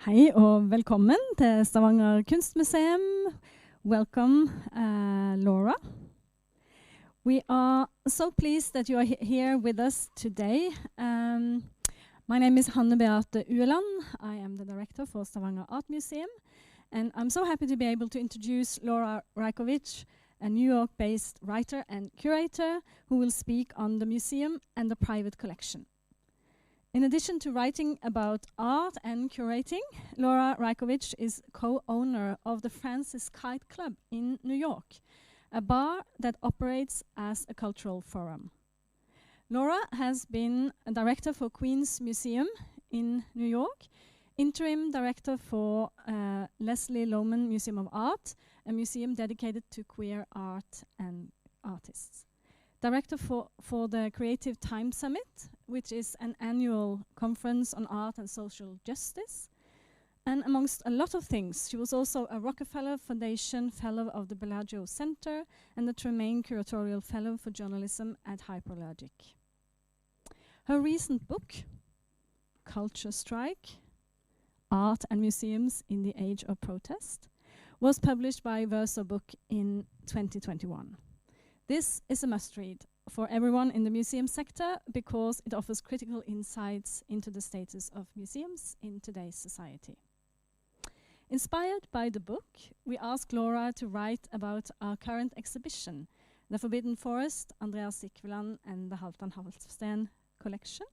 Hei og velkommen til Stavanger kunstmuseum. Welcome, Laura. We are so pleased that you are here with us today. My name is Hanne Beate Ueland. I am the director for Stavanger Art Museum, and I'm so happy to be able to introduce Laura Raicovich, a New York-based writer and curator who will speak on the museum and the private collection. In addition to writing about art and curating, Laura Raicovich is co-owner of the Francis Kite Club in New York, a bar that operates as a cultural forum. Laura has been a director for Queen's Museum in New York, interim director for Leslie Lohman Museum of Art, a museum dedicated to queer art and artists. Director for the Creative Time Summit, which is an annual conference on art and social justice. And amongst a lot of things, she was also a Rockefeller Foundation Fellow of the Bellagio Center and the Tremaine Curatorial Fellow for Journalism at Hyperallergic. Her recent book, Culture Strike, Art and Museums in the Age of Protest, was published by Verso Book in 2021. This is a must-read for everyone in the museum sector because it offers critical insights into the status of museums in today's society. Inspired by the book, we asked Laura to write about our current exhibition, The Forbidden Forest, Andreas Sikveland and the Halvdan Halsten collection,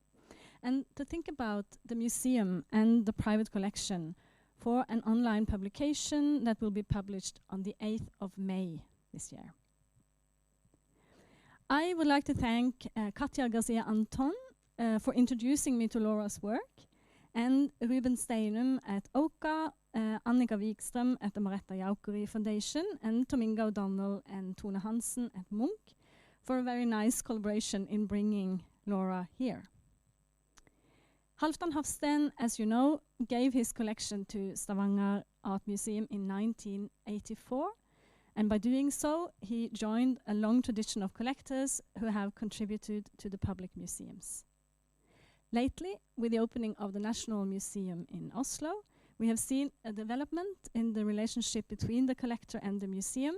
and to think about the museum and the private collection for an online publication that will be published on the 8th of May this year. I would like to thank Katja Garcia Anton for introducing me to Laura's work, and Ruben Steinum at Oka, Annika Wikström at the Maretta Jaukuri Foundation, and Tominga O'Donnell and Tone Hansen at Munch for a very nice collaboration in bringing Laura here. Halvdan Halsten, as you know, gave his collection to Stavanger Art Museum in 1984. And by doing so, he joined a long tradition of collectors who have contributed to the public museums. Lately, with the opening of the National Museum in Oslo, we have seen a development in the relationship between the collector and the museum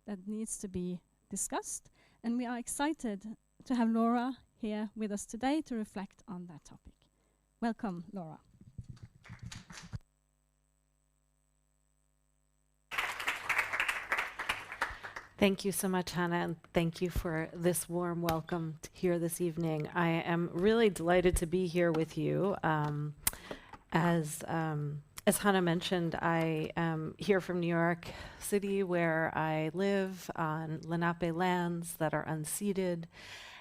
that needs to be discussed. And we are excited to have Laura here with us today to reflect on that topic. Welcome, Laura. Thank you so much, Hannah, and thank you for this warm welcome here this evening. I am really delighted to be here with you. As Hannah mentioned, I am here from New York City, where I live on Lenape lands that are unceded.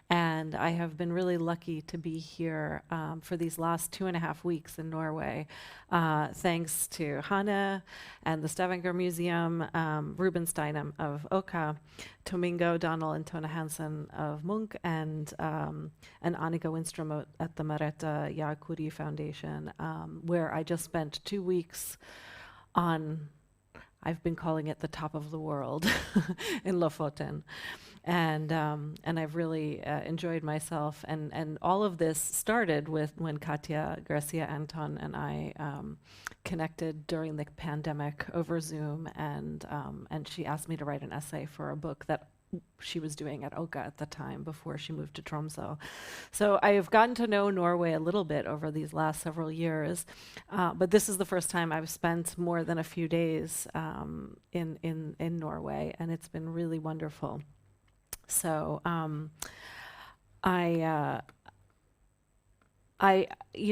And I have been really lucky to be here for these last 2.5 weeks in Norway, thanks to Hanne and the Stavanger Museum, Ruben Steinum of Oka, Tominga O'Donnell and Tone Hansen of Munch, and Annika Wikström at the Maretta Jaukuri Foundation, where I just spent 2 weeks on, I've been calling it the top of the world in Lofoten. And I've really enjoyed myself. And all of this started with when Katja Garcia Anton and I connected during the pandemic over Zoom. And she asked me to write an essay for a book that she was doing at Oka at the time before she moved to Tromsø. So I have gotten to know Norway a little bit over these last several years. But this is the first time I've spent more than a few days in Norway. And it's been really wonderful. So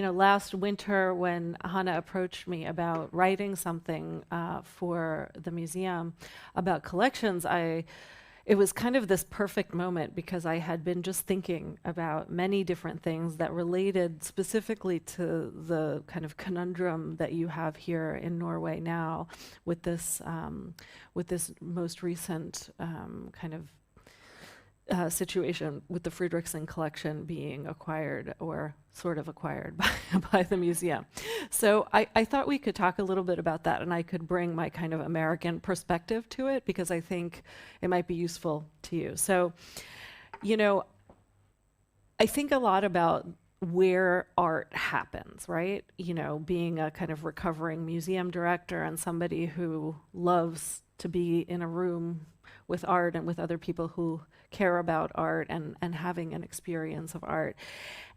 last winter when Hanne approached me about writing something for the museum about collections, it was kind of this perfect moment because I had been just thinking about many different things that related specifically to the kind of conundrum that you have here in Norway now with this most recent kind of situation with the Fredriksen collection being acquired or sort of acquired by the museum. So I thought we could talk a little bit about that, and I could bring my kind of American perspective to it because I think it might be useful to you. So, I think a lot about where art happens, right? You know, being a kind of recovering museum director and somebody who loves to be in a room with art and with other people who care about art and having an experience of art.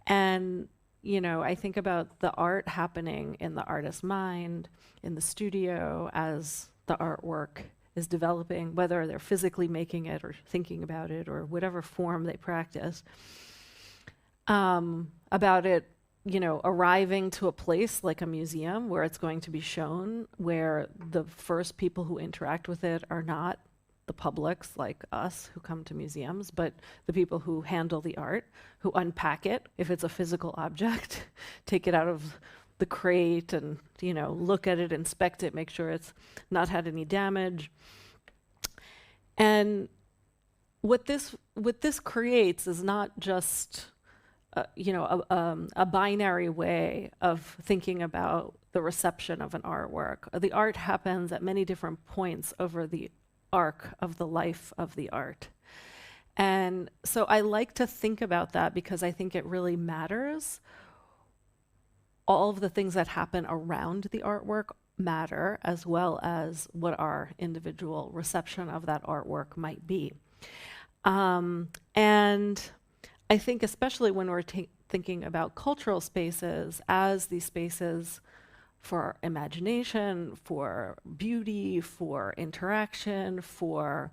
And, you know, I think about the art happening in the artist's mind, in the studio, as the artwork is developing, whether they're physically making it or thinking about it or whatever form they practice. About it, you know, arriving to a place like a museum where it's going to be shown, where the first people who interact with it are not the publics like us who come to museums, but the people who handle the art, who unpack it, if it's a physical object, take it out of the crate and, you know, look at it, inspect it, make sure it's not had any damage. And what this creates is not just you know, a binary way of thinking about the reception of an artwork. The art happens at many different points over the arc of the life of the art. And so I like to think about that because I think it really matters. All of the things that happen around the artwork matter, as well as what our individual reception of that artwork might be. And I think especially when we're thinking about cultural spaces as these spaces for imagination, for beauty, for interaction, for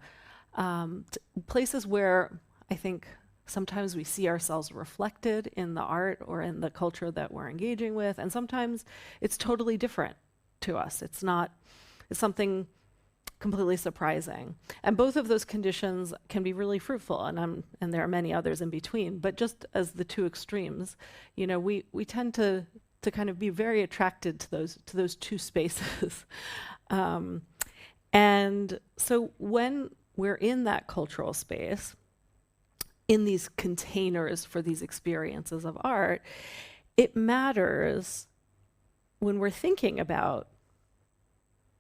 places where I think sometimes we see ourselves reflected in the art or in the culture that we're engaging with, and sometimes it's totally different to us. It's something completely surprising. And both of those conditions can be really fruitful, and there are many others in between, but just as the two extremes, you know, we tend to kind of be very attracted to those two spaces. And so when we're in that cultural space, in these containers for these experiences of art, it matters when we're thinking about,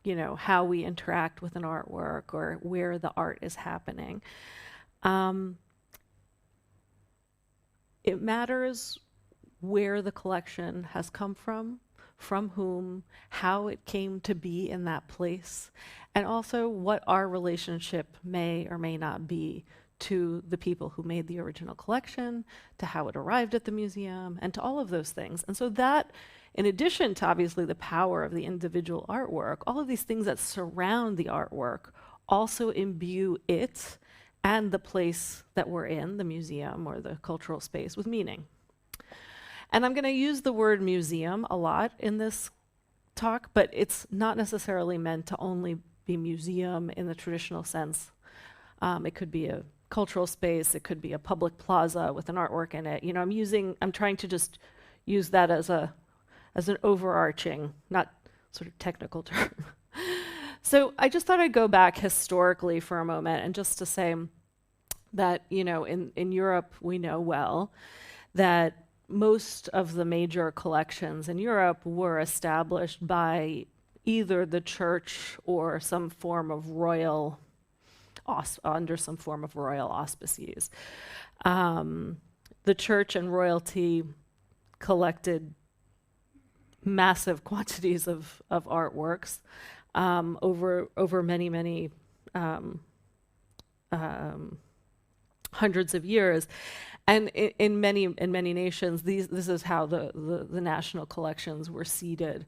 you know, how we interact with an artwork or where the art is happening. It matters where the collection has come from whom, how it came to be in that place, and also what our relationship may or may not be to the people who made the original collection, to how it arrived at the museum, and to all of those things. And so that, in addition to obviously the power of the individual artwork, all of these things that surround the artwork also imbue it and the place that we're in, the museum or the cultural space, with meaning. And I'm going to use the word museum a lot in this talk, but it's not necessarily meant to only be museum in the traditional sense. It could be a cultural space, it could be a public plaza with an artwork in it. You know, I'm trying to just use that as an overarching, not sort of technical term. So I just thought I'd go back historically for a moment and just to say that, you know, in Europe, we know well that most of the major collections in Europe were established by either the church or some form of royal, under some form of royal auspices. The church and royalty collected massive quantities of artworks over many hundreds of years, and in many nations, this is how the national collections were seeded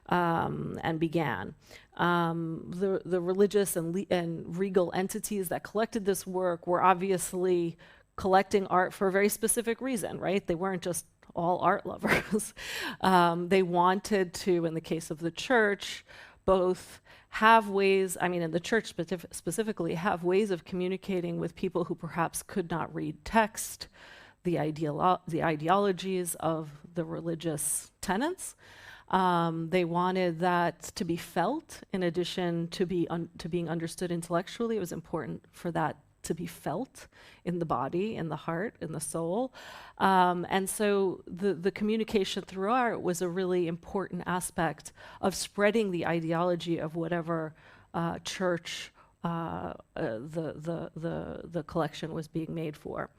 and began. The religious and regal entities that collected this work were obviously collecting art for a very specific reason, right? They weren't just all art lovers. They wanted to, in the case of the church, both have ways, I mean, in the church specifically, have ways of communicating with people who perhaps could not read text, the ideologies of the religious tenets. They wanted that to be felt in addition to being understood intellectually. It was important for that to be felt in the body, in the heart, in the soul. And so the communication through art was a really important aspect of spreading the ideology of whatever church the collection was being made for.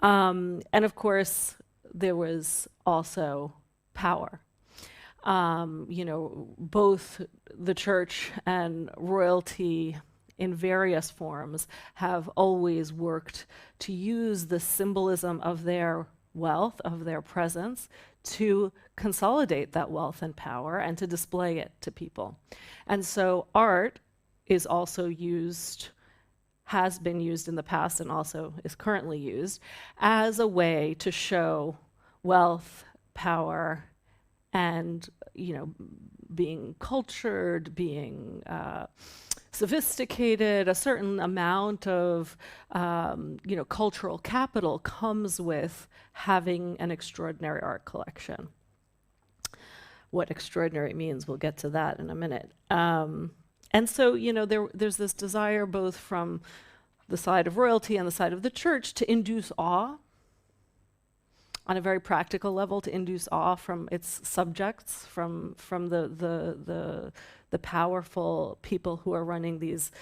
And of course, there was also power. Both the church and royalty in various forms have always worked to use the symbolism of their wealth, of their presence, to consolidate that wealth and power and to display it to people. And so art is also used, has been used in the past and also is currently used as a way to show wealth, power, and being cultured, being sophisticated. A certain amount of cultural capital comes with having an extraordinary art collection. What extraordinary means, we'll get to that in a minute. And so there's this desire both from the side of royalty and the side of the church to induce awe, on a very practical level, to induce awe from its subjects, from the powerful people who are running these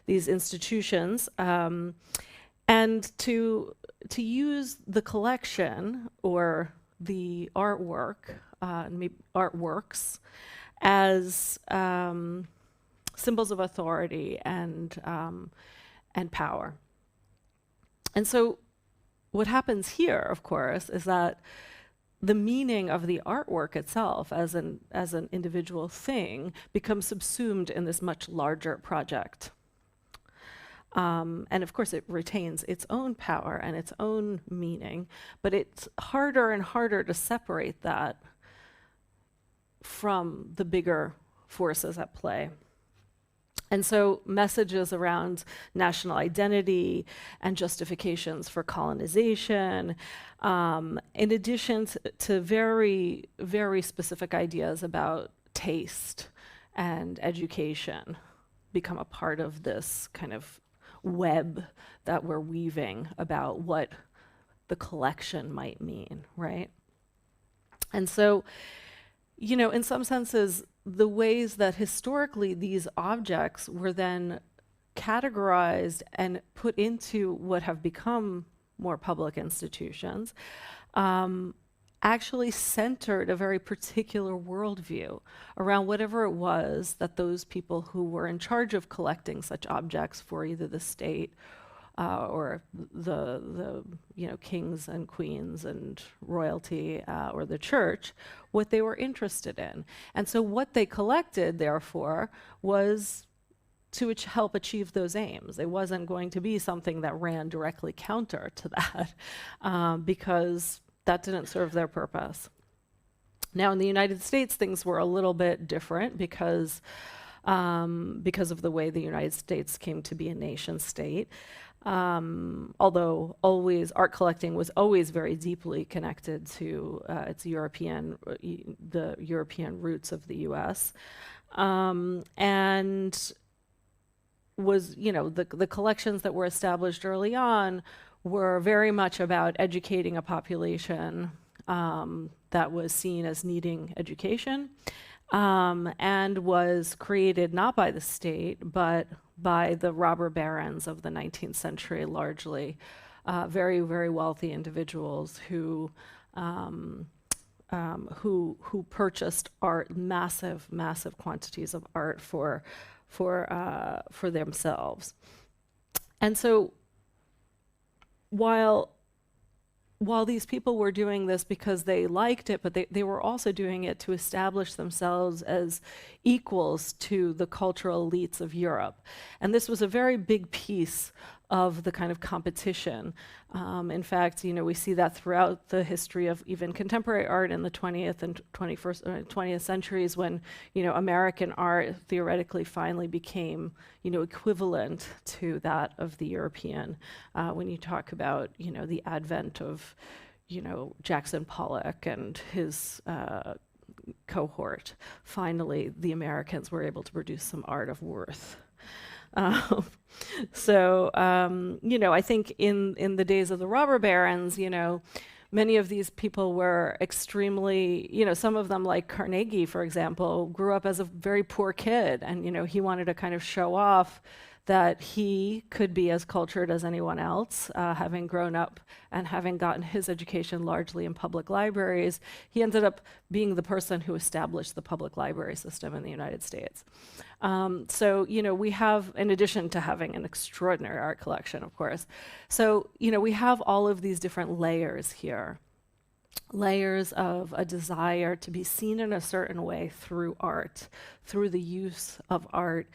institutions, and to use the collection or the artwork, artworks, as symbols of authority and power. And so what happens here, of course, is that the meaning of the artwork itself as an individual thing becomes subsumed in this much larger project. And of course, it retains its own power and its own meaning, but it's harder and harder to separate that from the bigger forces at play. And so messages around national identity and justifications for colonization, in addition to very, very specific ideas about taste and education, become a part of this kind of web that we're weaving about what the collection might mean, right? And so, in some senses, the ways that historically these objects were then categorized and put into what have become more public institutions actually centered a very particular worldview around whatever it was that those people who were in charge of collecting such objects for either the state or the kings and queens and royalty or the church, what they were interested in. And so what they collected, therefore, was to help achieve those aims. It wasn't going to be something that ran directly counter to that because that didn't serve their purpose. Now, in the United States, things were a little bit different because of the way the United States came to be a nation state. Although art collecting was always very deeply connected to the European roots of the U.S. And was, the collections that were established early on were very much about educating a population that was seen as needing education, and was created not by the state, but by the robber barons of the 19th century, largely very, very wealthy individuals who purchased art, massive quantities of art for themselves. And so while these people were doing this because they liked it, but they were also doing it to establish themselves as equals to the cultural elites of Europe. And this was a very big piece of the kind of competition. In fact, we see that throughout the history of even contemporary art in the 20th and 20th centuries, when American art theoretically finally became equivalent to that of the European. When you talk about the advent of Jackson Pollock and his cohort, finally the Americans were able to produce some art of worth. I think in the days of the robber barons, many of these people were extremely, some of them, like Carnegie, for example, grew up as a very poor kid, and he wanted to kind of show off that he could be as cultured as anyone else, having grown up and having gotten his education largely in public libraries. He ended up being the person who established the public library system in the United States. So, we have, in addition to having an extraordinary art collection, of course, so, we have all of these different layers here. Layers of a desire to be seen in a certain way through art, through the use of art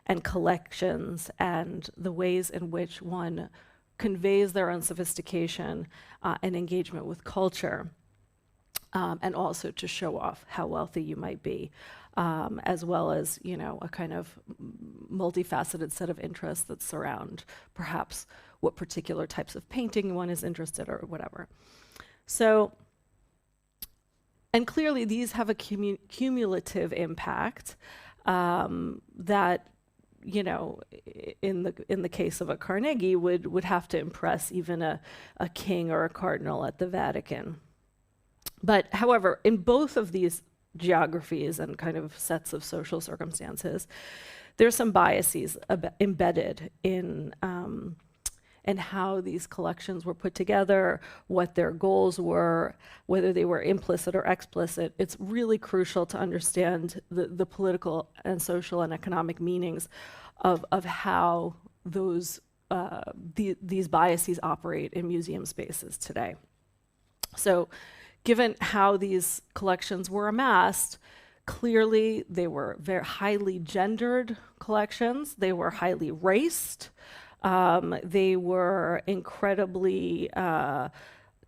and collections and the ways in which one conveys their own sophistication and engagement with culture, and also to show off how wealthy you might be, as well as, a kind of multifaceted set of interests that surround perhaps what particular types of painting one is interested in or whatever. So, and clearly these have a cumulative impact that, in the case of a Carnegie would have to impress even a king or a cardinal at the Vatican. But however, in both of these geographies and kind of sets of social circumstances, there's some biases embedded in how these collections were put together, what their goals were, whether they were implicit or explicit. It's really crucial to understand the political and social and economic meanings of how these biases operate in museum spaces today. So, given how these collections were amassed, clearly they were very highly gendered collections. They were highly raced. They were incredibly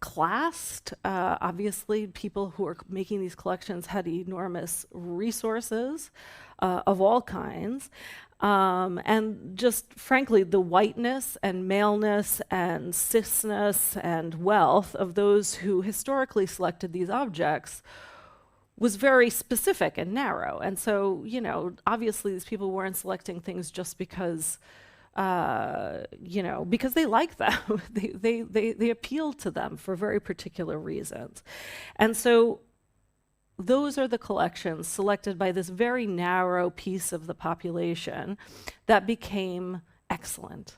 classed. Obviously, people who were making these collections had enormous resources of all kinds. And just frankly, the whiteness and maleness and cisness and wealth of those who historically selected these objects was very specific and narrow. And so, obviously these people weren't selecting things just because because they like them. they appeal to them for very particular reasons. And so those are the collections selected by this very narrow piece of the population that became excellent,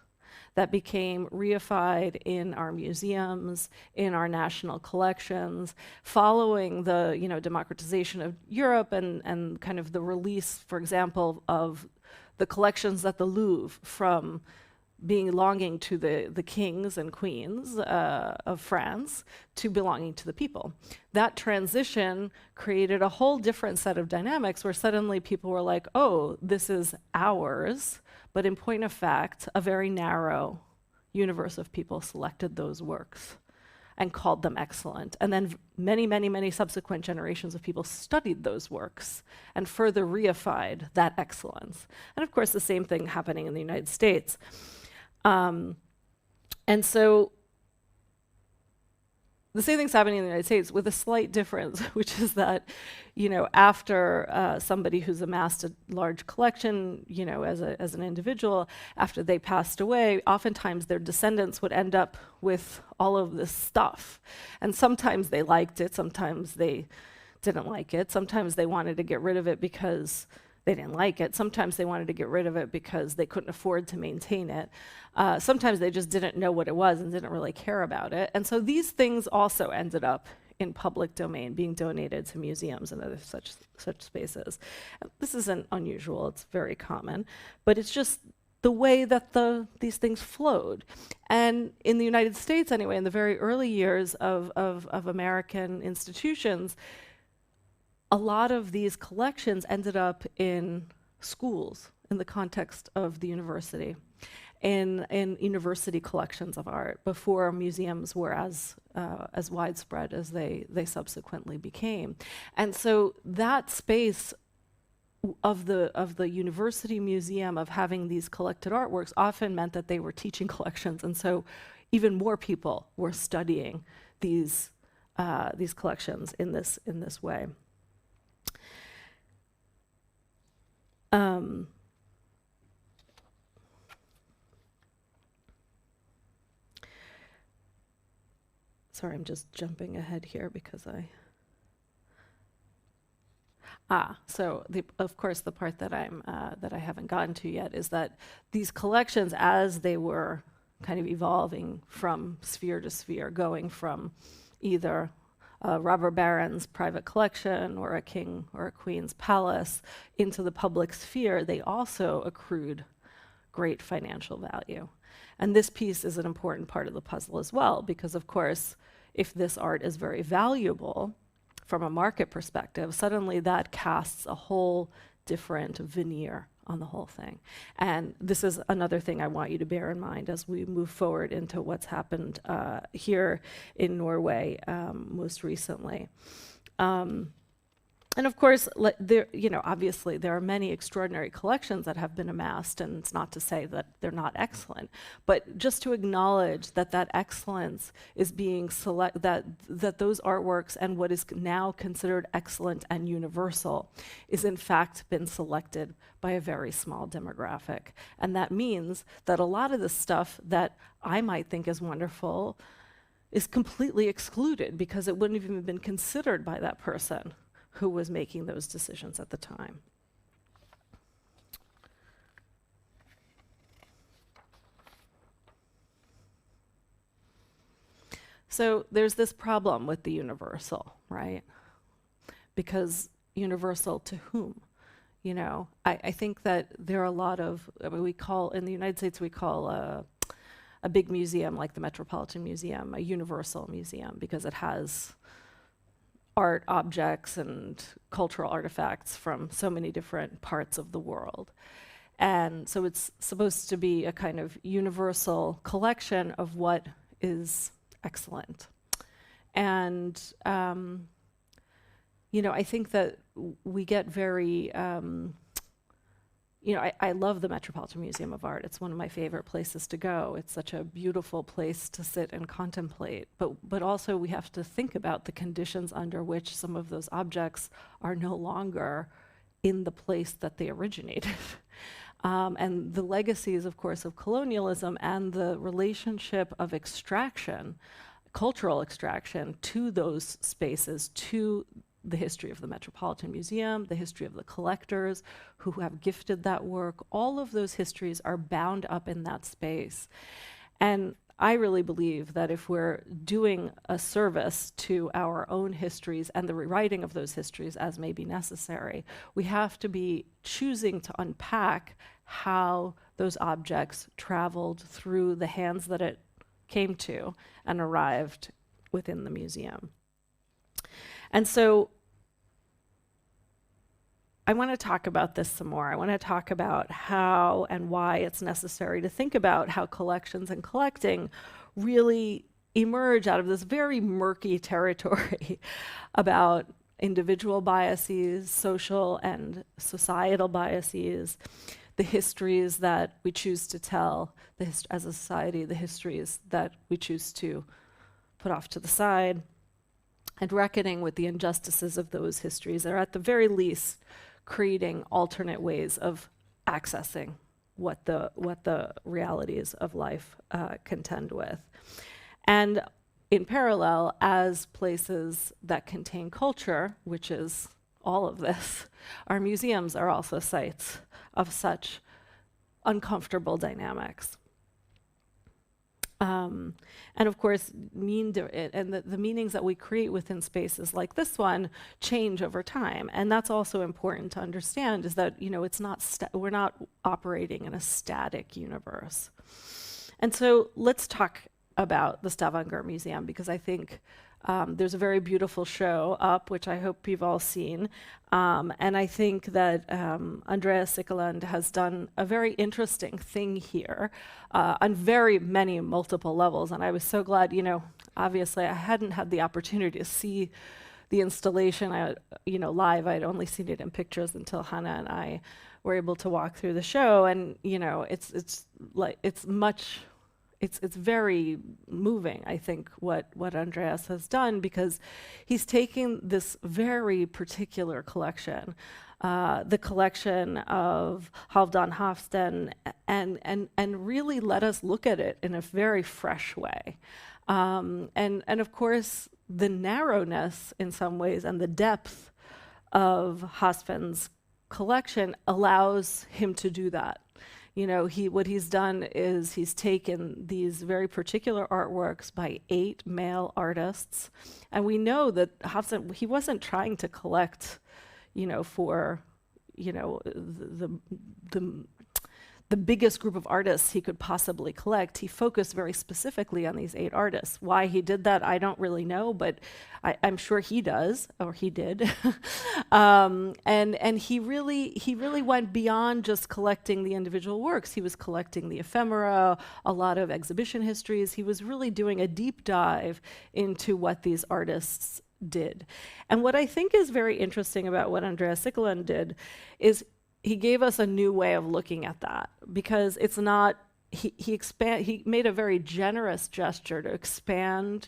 that became reified in our museums, in our national collections, following the democratization of Europe and kind of the release, for example, of the collections at the Louvre from belonging to the kings and queens of France to belonging to the people. That transition created a whole different set of dynamics where suddenly people were like, oh, this is ours, but in point of fact, a very narrow universe of people selected those works and called them excellent. And then many subsequent generations of people studied those works and further reified that excellence. And of course, the same thing happening in the United States. And so the same thing's happening in the United States with a slight difference, which is that, after somebody who's amassed a large collection, as an individual, after they passed away, oftentimes their descendants would end up with all of this stuff. And sometimes they liked it, sometimes they didn't like it, sometimes they wanted to get rid of it because they didn't like it. Sometimes they wanted to get rid of it because they couldn't afford to maintain it. Sometimes they just didn't know what it was and didn't really care about it. And so these things also ended up in public domain, being donated to museums and other such spaces. This isn't unusual, it's very common, but it's just the way that these things flowed. And in the United States anyway, in the very early years of American institutions, a lot of these collections ended up in schools in the context of the university, in university collections of art before museums were as widespread as they subsequently became. And so that space of the university museum of having these collected artworks often meant that they were teaching collections, and so even more people were studying these collections in this way. Sorry, I'm just jumping ahead here because So of course the part that that I haven't gotten to yet is that these collections, as they were kind of evolving from sphere to sphere, going from either a robber baron's private collection or a king or a queen's palace into the public sphere, they also accrued great financial value. And this piece is an important part of the puzzle as well, because of course, if this art is very valuable from a market perspective, suddenly that casts a whole different veneer on the whole thing. And this is another thing I want you to bear in mind as we move forward into what's happened here in Norway most recently. And of course, obviously there are many extraordinary collections that have been amassed, and it's not to say that they're not excellent, but just to acknowledge that that excellence is being that those artworks and what is now considered excellent and universal is in fact been selected by a very small demographic. And that means that a lot of the stuff that I might think is wonderful is completely excluded because it wouldn't have even been considered by that person who was making those decisions at the time. So there's this problem with the universal, right? Because universal to whom? You know, I think that there are a lot of, in the United States, we call a big museum like the Metropolitan Museum a universal museum because it has art objects and cultural artifacts from so many different parts of the world. And so it's supposed to be a kind of universal collection of what is excellent. And, I think that we get very, I love the Metropolitan Museum of Art. It's one of my favorite places to go. It's such a beautiful place to sit and contemplate. But also we have to think about the conditions under which some of those objects are no longer in the place that they originated. And the legacies, of course, of colonialism and the relationship of extraction, cultural extraction, to those spaces, to the history of the Metropolitan Museum, the history of the collectors who have gifted that work. All of those histories are bound up in that space. And I really believe that if we're doing a service to our own histories and the rewriting of those histories as may be necessary, we have to be choosing to unpack how those objects traveled through the hands that it came to and arrived within the museum. And so I want to talk about this some more. I want to talk about how and why it's necessary to think about how collections and collecting really emerge out of this very murky territory about individual biases, social and societal biases, the histories that we choose to tell as a society, the histories that we choose to put off to the side, and reckoning with the injustices of those histories, or at the very least, creating alternate ways of accessing what the realities of life contend with. And in parallel, as places that contain culture, which is all of this, our museums are also sites of such uncomfortable dynamics. And of course, the meanings that we create within spaces like this one change over time. And that's also important to understand, is that, it's not we're not operating in a static universe. And so let's talk about the Stavanger Museum, because I think there's a very beautiful show up, which I hope you've all seen. And I think that Andreas Sikkeland has done a very interesting thing here on very many multiple levels. And I was so glad, obviously I hadn't had the opportunity to see the installation live. I'd only seen it in pictures until Hannah and I were able to walk through the show. And, it's very moving, I think, what Andreas has done, because he's taking this very particular collection, the collection of Halvdan Hafsten, and really let us look at it in a very fresh way. And of course, the narrowness in some ways and the depth of Hospen's collection allows him to do that. What he's done is he's taken these very particular artworks by 8 male artists, and we know that Hospen, he wasn't trying to collect, for, the biggest group of artists he could possibly collect. He focused very specifically on these 8 artists. Why he did that, I don't really know, but I'm sure he does, or he did. And he really went beyond just collecting the individual works. He was collecting the ephemera, a lot of exhibition histories. He was really doing a deep dive into what these artists did. And what I think is very interesting about what Andreas Sickeland did is he gave us a new way of looking at that, because it's not, he made a very generous gesture to expand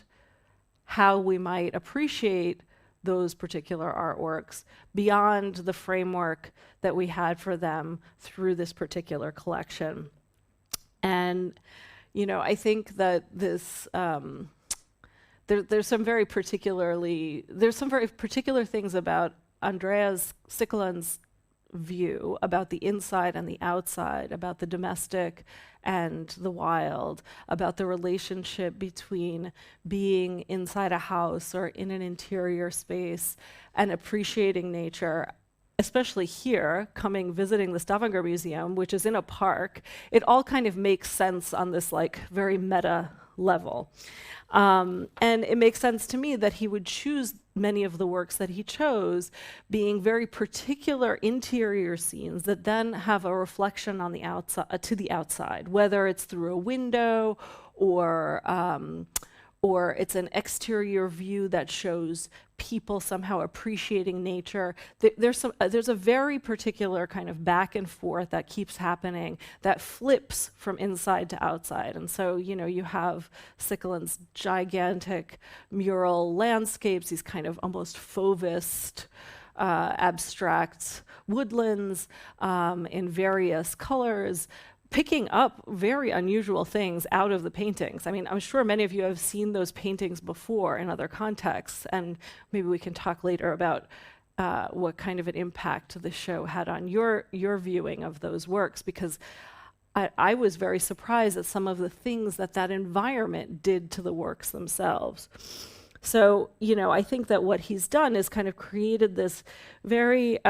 how we might appreciate those particular artworks beyond the framework that we had for them through this particular collection. And, I think that this, there's some very particular things about Andreas Sickeland's view about the inside and the outside, about the domestic and the wild, about the relationship between being inside a house or in an interior space and appreciating nature, especially here, visiting the Stavanger Museum, which is in a park. It all kind of makes sense on this very meta level. And it makes sense to me that he would choose many of the works that he chose being very particular interior scenes that then have a reflection on the outside, to the outside, whether it's through a window or it's an exterior view that shows people somehow appreciating nature. There's a very particular kind of back and forth that keeps happening that flips from inside to outside. And so, you have Sickeland's gigantic mural landscapes, these kind of almost fauvist, abstract woodlands in various colors, picking up very unusual things out of the paintings. I mean, I'm sure many of you have seen those paintings before in other contexts, and maybe we can talk later about what kind of an impact the show had on your viewing of those works, because I was very surprised at some of the things that environment did to the works themselves. So, I think that what he's done is kind of created this very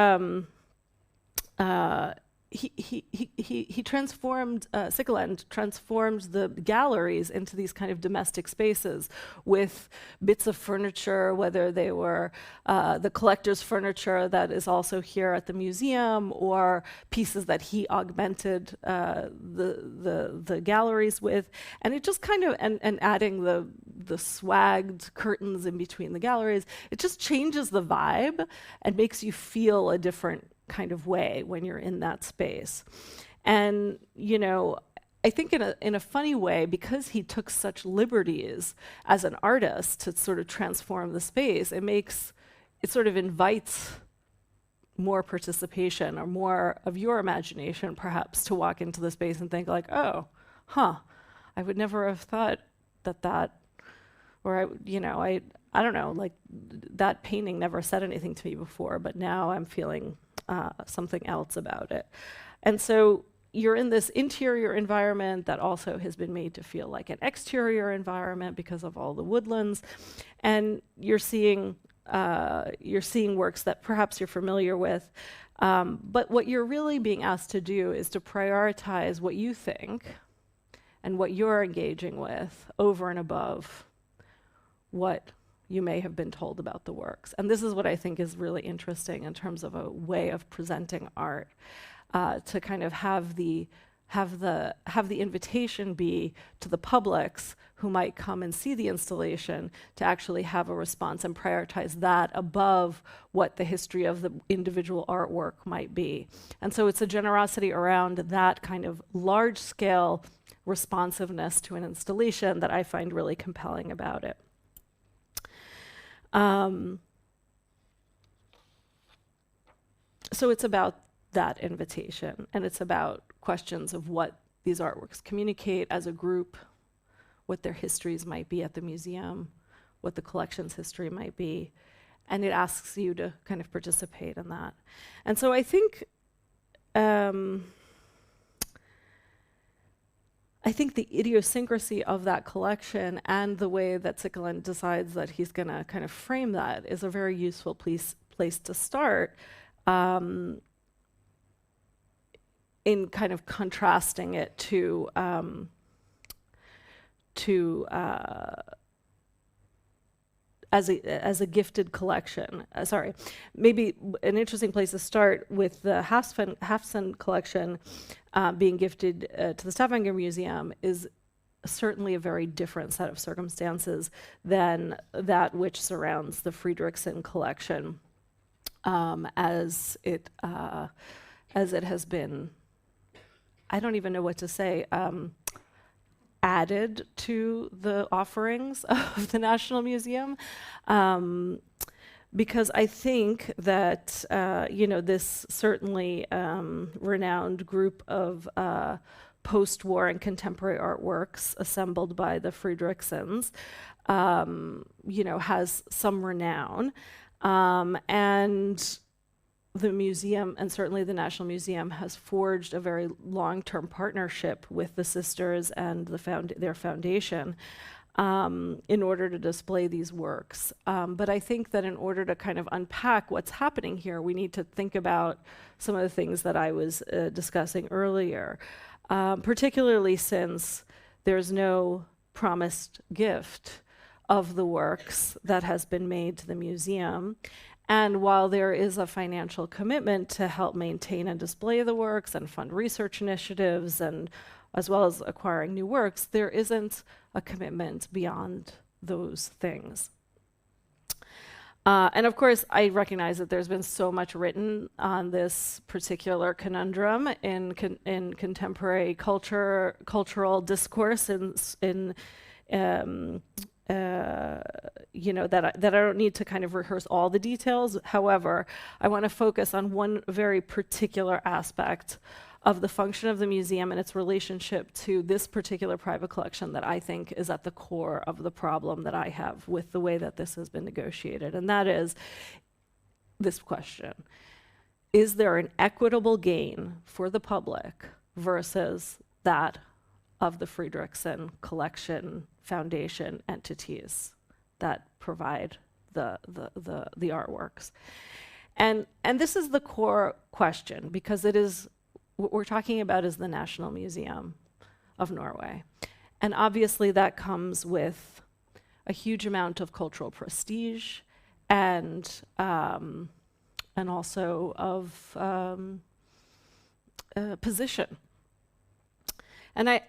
he transformed, Sickeland transformed the galleries into these kind of domestic spaces with bits of furniture, whether they were the collector's furniture that is also here at the museum, or pieces that he augmented the galleries with. And it just kind of, and adding the swagged curtains in between the galleries, it just changes the vibe and makes you feel a different kind of way when you're in that space. And I think in a funny way, because he took such liberties as an artist to sort of transform the space, it sort of invites more participation or more of your imagination perhaps to walk into the space and think oh, I would never have thought that, or I don't know, that painting never said anything to me before, but now I'm feeling something else about it. And so you're in this interior environment that also has been made to feel like an exterior environment because of all the woodlands, and you're seeing works that perhaps you're familiar with, but what you're really being asked to do is to prioritize what you think and what you're engaging with over and above what you may have been told about the works. And this is what I think is really interesting in terms of a way of presenting art, to kind of have the invitation be to the publics who might come and see the installation to actually have a response and prioritize that above what the history of the individual artwork might be. And so it's a generosity around that kind of large-scale responsiveness to an installation that I find really compelling about it. So it's about that invitation, and it's about questions of what these artworks communicate as a group, what their histories might be at the museum, what the collection's history might be, and it asks you to kind of participate in that. And so I think the idiosyncrasy of that collection and the way that Sickelen decides that he's going to kind of frame that is a very useful place to start in kind of contrasting it to as a gifted collection. Maybe an interesting place to start with the Hafsen collection being gifted to the Stavanger Museum is certainly a very different set of circumstances than that which surrounds the Fredriksen collection, as it has been, I don't even know what to say, added to the offerings of the National Museum, because I think that this certainly renowned group of post-war and contemporary artworks assembled by the Fredriksens, has some renown, and the museum, and certainly the National Museum, has forged a very long-term partnership with the sisters and their foundation in order to display these works. But I think that in order to kind of unpack what's happening here, we need to think about some of the things that I was discussing earlier, particularly since there's no promised gift of the works that has been made to the museum. And while there is a financial commitment to help maintain and display the works and fund research initiatives, and as well as acquiring new works, there isn't a commitment beyond those things. And of course, I recognize that there's been so much written on this particular conundrum in contemporary cultural discourse that I don't need to kind of rehearse all the details. However, I want to focus on one very particular aspect of the function of the museum and its relationship to this particular private collection that I think is at the core of the problem that I have with the way that this has been negotiated. And that is this question: is there an equitable gain for the public versus that of the Fredriksen collection foundation entities that provide the artworks? And this is the core question, because it is what we're talking about is the National Museum of Norway. And obviously that comes with a huge amount of cultural prestige and also of position. And I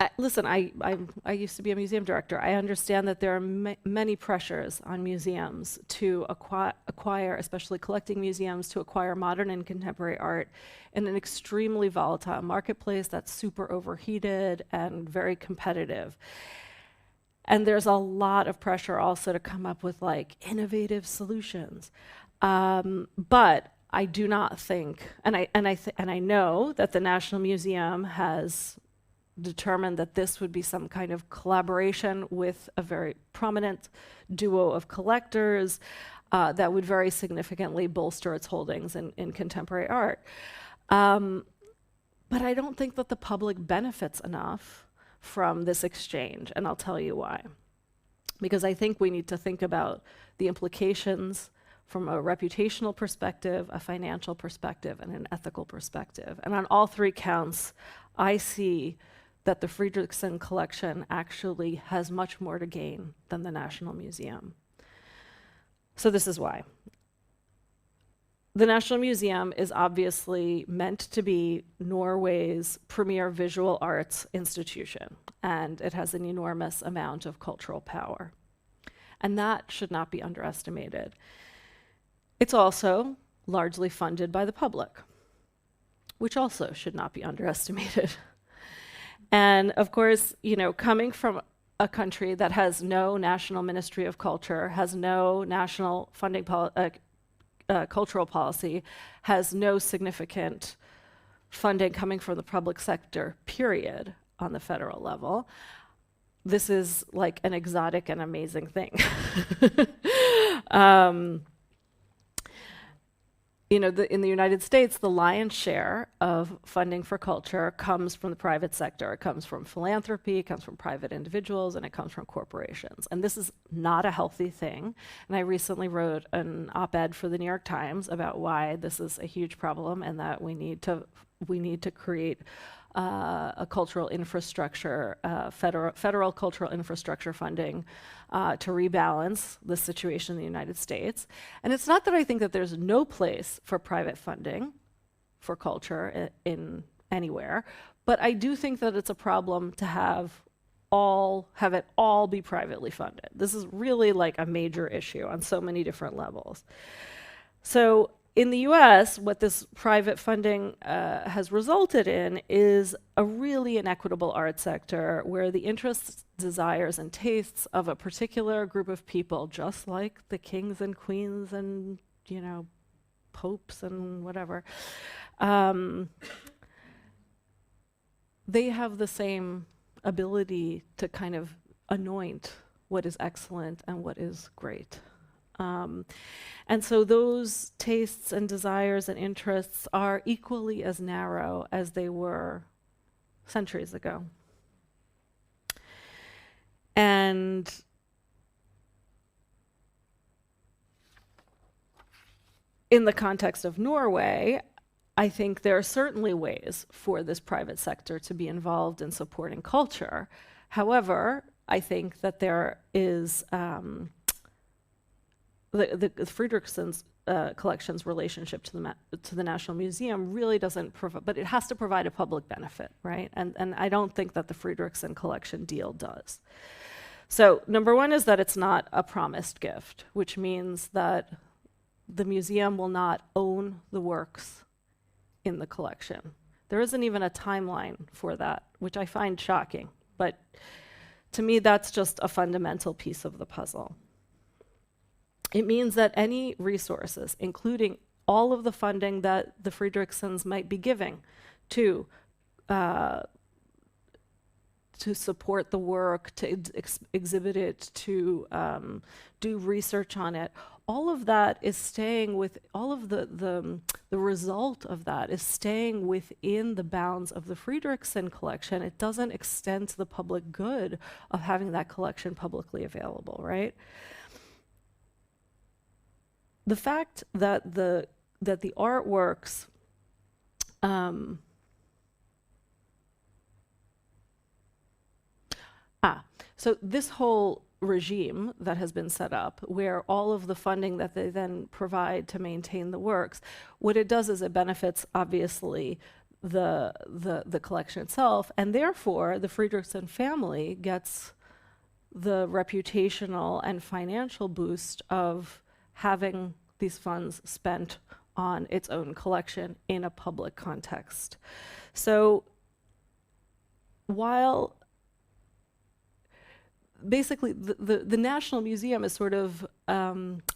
used to be a museum director. I understand that there are many pressures on museums to acquire, especially collecting museums, to acquire modern and contemporary art in an extremely volatile marketplace that's super overheated and very competitive. And there's a lot of pressure also to come up with like innovative solutions. But I do not think, and I know that the National Museum has determined that this would be some kind of collaboration with a very prominent duo of collectors that would very significantly bolster its holdings in contemporary art. But I don't think that the public benefits enough from this exchange, and I'll tell you why. Because I think we need to think about the implications from a reputational perspective, a financial perspective, and an ethical perspective. And on all three counts, I see that the Fredriksen collection actually has much more to gain than the National Museum. So this is why. The National Museum is obviously meant to be Norway's premier visual arts institution, and it has an enormous amount of cultural power. And that should not be underestimated. It's also largely funded by the public, which also should not be underestimated. And of course, coming from a country that has no national ministry of culture, has no national funding cultural policy, has no significant funding coming from the public sector, period, on the federal level, this is like an exotic and amazing thing. in the United States, the lion's share of funding for culture comes from the private sector. It comes from philanthropy, it comes from private individuals, and it comes from corporations. And this is not a healthy thing. And I recently wrote an op-ed for the New York Times about why this is a huge problem and that we need to create a cultural infrastructure, federal cultural infrastructure funding to rebalance the situation in the United States. And it's not that I think that there's no place for private funding for culture in anywhere, but I do think that it's a problem to have it all be privately funded. This is really like a major issue on so many different levels. So in the US, what this private funding has resulted in is a really inequitable art sector where the interests, desires, and tastes of a particular group of people, just like the kings and queens and, popes and whatever, they have the same ability to kind of anoint what is excellent and what is great. And so those tastes and desires and interests are equally as narrow as they were centuries ago. And in the context of Norway, I think there are certainly ways for this private sector to be involved in supporting culture. However, I think that there is the Fredriksson's collection's relationship to the National Museum really doesn't provide, but it has to provide a public benefit, right? And I don't think that the Fredriksson collection deal does. So number one is that it's not a promised gift, which means that the museum will not own the works in the collection. There isn't even a timeline for that, which I find shocking, but to me that's just a fundamental piece of the puzzle. It means that any resources, including all of the funding that the Fredrikssons might be giving to support the work, to exhibit it, to do research on it, all of that is staying with, all of the result of that is staying within the bounds of the Fredriksson collection. It doesn't extend to the public good of having that collection publicly available, right? The fact that the artworks so this whole regime that has been set up, where all of the funding that they then provide to maintain the works, what it does is it benefits obviously the collection itself, and therefore the Fredriksson family gets the reputational and financial boost of having these funds spent on its own collection in a public context. So while basically the National Museum is sort of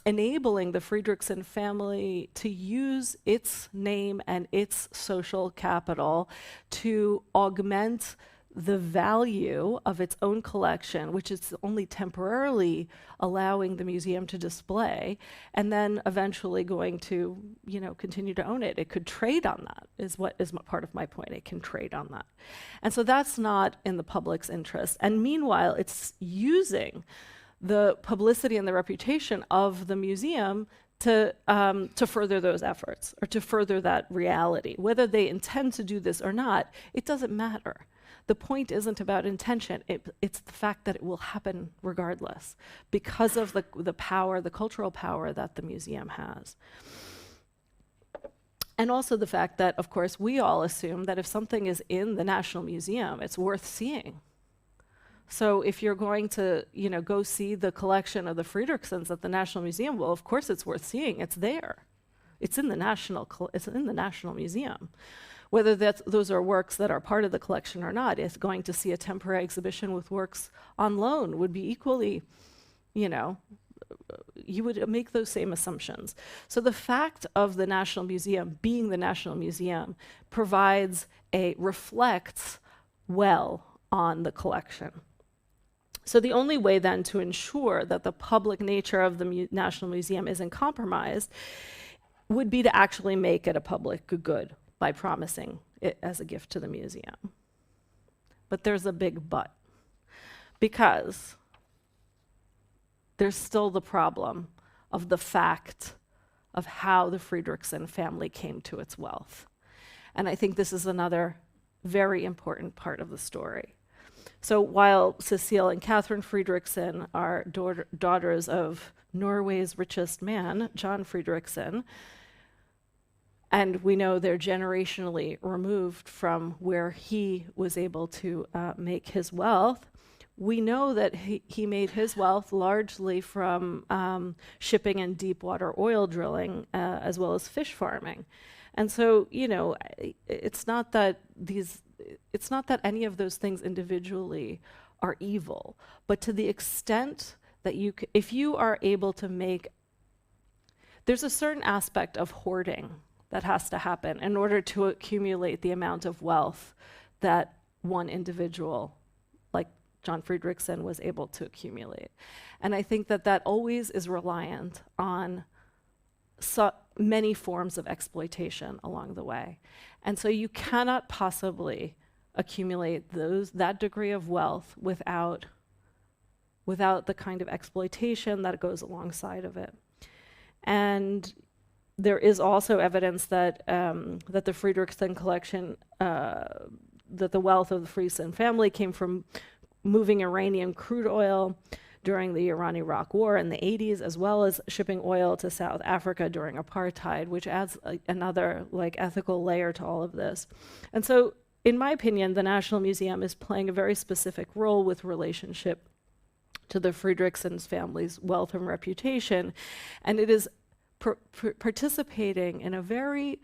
enabling the Fredriksson family to use its name and its social capital to augment the value of its own collection, which is only temporarily allowing the museum to display, and then eventually going to, continue to own it. It could trade on that, is what is part of my point. It can trade on that. And so that's not in the public's interest. And meanwhile, it's using the publicity and the reputation of the museum to further those efforts, or to further that reality. Whether they intend to do this or not, it doesn't matter. The point isn't about intention, it's the fact that it will happen regardless, because of the power, the cultural power that the museum has. And also the fact that, of course, we all assume that if something is in the National Museum, it's worth seeing. So if you're going to, go see the collection of the Fredrikssons at the National Museum, well, of course it's worth seeing, it's there. It's in the National Museum. Whether those are works that are part of the collection or not, is going to see a temporary exhibition with works on loan would be equally, you would make those same assumptions. So the fact of the National Museum being the National Museum reflects well on the collection. So the only way then to ensure that the public nature of the National Museum isn't compromised would be to actually make it a public good by promising it as a gift to the museum. But there's a big but, because there's still the problem of the fact of how the Friedrichsen family came to its wealth. And I think this is another very important part of the story. So while Cecile and Catherine Friedrichsen are daughters of Norway's richest man, John Friedrichsen, and we know they're generationally removed from where he was able to make his wealth, we know that he made his wealth largely from shipping and deep water oil drilling, as well as fish farming. And so, you know, it's not that any of those things individually are evil, but to the extent that if you are able to make, there's a certain aspect of hoarding that has to happen in order to accumulate the amount of wealth that one individual like John Friedrichsen was able to accumulate. And I think that always is reliant on many forms of exploitation along the way. And so you cannot possibly accumulate that degree of wealth without the kind of exploitation that goes alongside of it. And there is also evidence that the Friedrichsen collection, that the wealth of the Friedrichsen family came from moving Iranian crude oil during the Iran-Iraq War in the 80s, as well as shipping oil to South Africa during apartheid, which adds another ethical layer to all of this. And so, in my opinion, the National Museum is playing a very specific role with relationship to the Friedrichsen's family's wealth and reputation, and it is participating in a very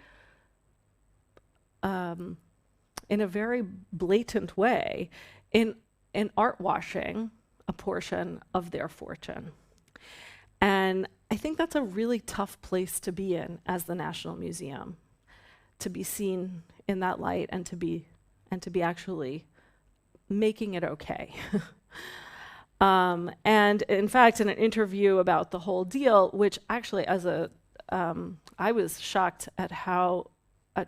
blatant way in art washing a portion of their fortune. And I think that's a really tough place to be in as the National Museum, to be seen in that light and to be actually making it okay. And in fact, in an interview about the whole deal, which actually I was shocked at how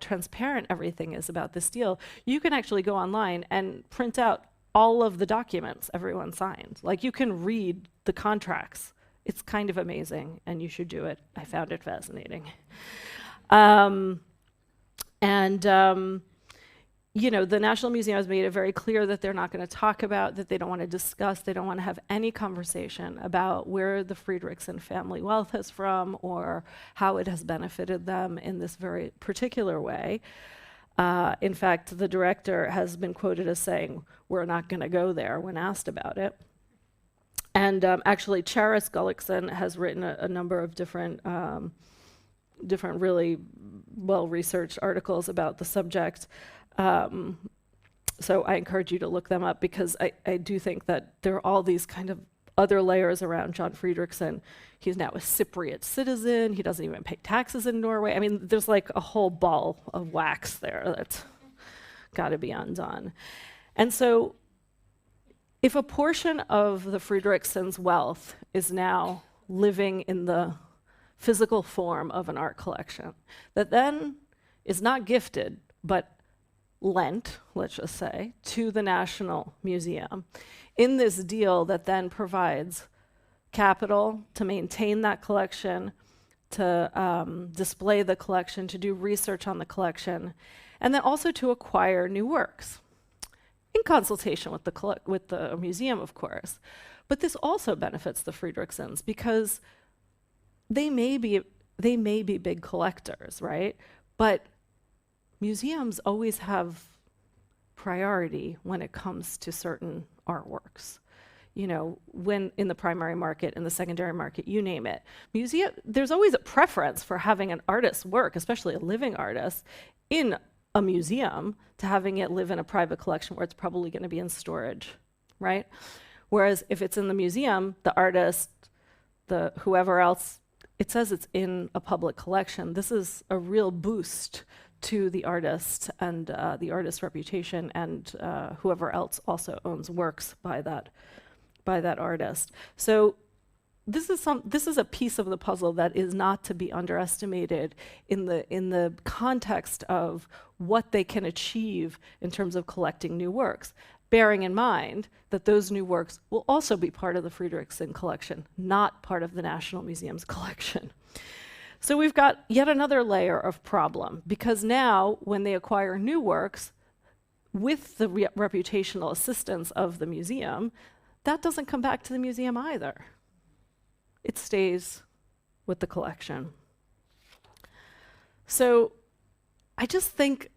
transparent everything is about this deal. You can actually go online and print out all of the documents everyone signed. Like, you can read the contracts. It's kind of amazing, and you should do it. I found it fascinating. You know, the National Museum has made it very clear that they're not going to talk about, that they don't want to discuss, they don't want to have any conversation about where the Friedrichsen family wealth is from or how it has benefited them in this very particular way. In fact, the director has been quoted as saying, "We're not going to go there," when asked about it. And actually, Charis Gullikson has written a number of different really well-researched articles about the subject. So I encourage you to look them up, because I do think that there are all these kind of other layers around John Friedrichsen. He's now a Cypriot citizen. He doesn't even pay taxes in Norway. I mean, there's like a whole ball of wax there that's got to be undone. And so if a portion of the Friedrichsen's wealth is now living in the physical form of an art collection that then is not gifted, but lent, let's just say, to the National Museum, in this deal that then provides capital to maintain that collection, to display the collection, to do research on the collection, and then also to acquire new works, in consultation with the museum, of course. But this also benefits the Friedrichsens, because they may be big collectors, right? But museums always have priority when it comes to certain artworks. You know, when in the primary market, in the secondary market, you name it. There's always a preference for having an artist's work, especially a living artist, in a museum to having it live in a private collection where it's probably going to be in storage, right? Whereas if it's in the museum, the artist, whoever else, it says it's in a public collection. This is a real boost to the artist and the artist's reputation, and whoever else also owns works by that artist. So this is a piece of the puzzle that is not to be underestimated in the context of what they can achieve in terms of collecting new works, bearing in mind that those new works will also be part of the Friedrichsen collection, not part of the National Museum's collection. So we've got yet another layer of problem, because now when they acquire new works with the reputational assistance of the museum, that doesn't come back to the museum either. It stays with the collection. So I just think